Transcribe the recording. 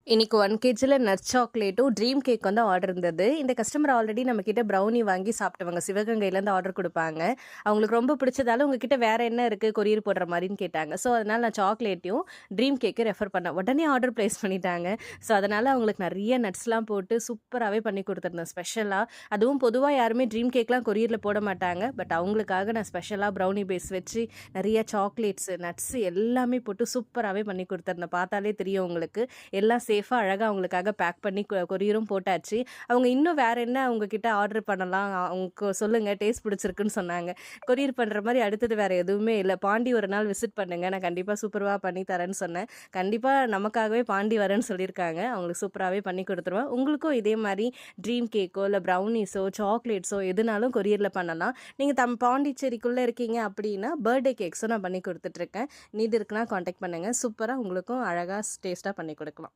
இன்னைக்கு 1 கேஜில nut சாக்லேட்டும், dream cake வந்து order இருந்தது. இந்த கஸ்டமர் ஆல்ரெடி நம்மகிட்ட ப்ரௌனி வாங்கி சாப்பிட்டவங்க. சிவகங்கையிலேருந்து ஆர்டர் குடுப்பாங்க. அவங்களுக்கு ரொம்ப பிடிச்சதால, "உங்ககிட்ட வேற என்ன இருக்கு கொரியர் போடுற மாரின்னு?" கேட்டாங்க. ஸோ, அதனால நான் சாக்லேட்டையும், ட்ரீம் கேக்கையும் ரெஃபர் பண்ணேன். உடனே ஆர்டர் பிளேஸ் பண்ணிட்டாங்க. ஸோ, அதனால அவங்களுக்கு நெறைய நட்ஸ்லாம் போட்டு சூப்பராவே பண்ணி குடுத்துருந்தேன் ஸ்பெஷலா. அதுவும் பொதுவா யாருமே ட்ரீம் கேக்லாம் கொரியர்ல போட மாட்டாங்க. பட் அவங்களுக்காக நான் ஸ்பெஷலா ப்ரௌனி பேஸ் வச்சு, நெறைய சாக்லேட்ஸ், நட்ஸ் எல்லாமே போட்டு சூப்பராவே பண்ணி குடுத்துருந்தேன். பார்த்தாலே தெரியும் உங்களுக்கு. எல்லாம் சேஃபா அழகா அவங்களுக்காக பேக் பண்ணி கொரியரும் போட்டாச்சு. அவங்க இன்னும் வேற என்ன உங்ககிட்ட ஆர்டர் பண்ணலாம்? அவங்க சொல்லுங்க. டேஸ்ட் பிடிச்சிருக்குன்னு சொன்னாங்க. கொரியர் பண்ற மாரி அடுத்தது வேற எதுவுமே இல்ல. பாண்டி ஒரு நாள் விசிட் பண்ணுங்க. நான் கண்டிப்பா சூப்பரா பண்ணி தரேன்னு சொன்னேன். கண்டிப்பா நமக்காகவே பாண்டி வரேன்னு சொல்லியிருக்காங்க. அவங்களுக்கு சூப்பராவே பண்ணி குடுத்துருவேன். உங்களுக்கும் இதே மாரி ட்ரீம் கேக்கோ, இல்ல ப்ரௌனீஸோ, சாக்லேட்ஸோ எதுனாலும் கொரியர்ல பண்ணலாம். நீங்க பாண்டிச்சேரிக்குள்ள இருக்கீங்க அப்படின்னா, பர்த்டே கேக்ஸும் நான் பண்ணி குடுத்துட்டுருக்கேன். நீட் இருக்குன்னா கான்டாக்ட் பண்ணுங்க. சூப்பரா உங்களுக்கும் அழகா டேஸ்ட்டா பண்ணி குடுக்கலாம்.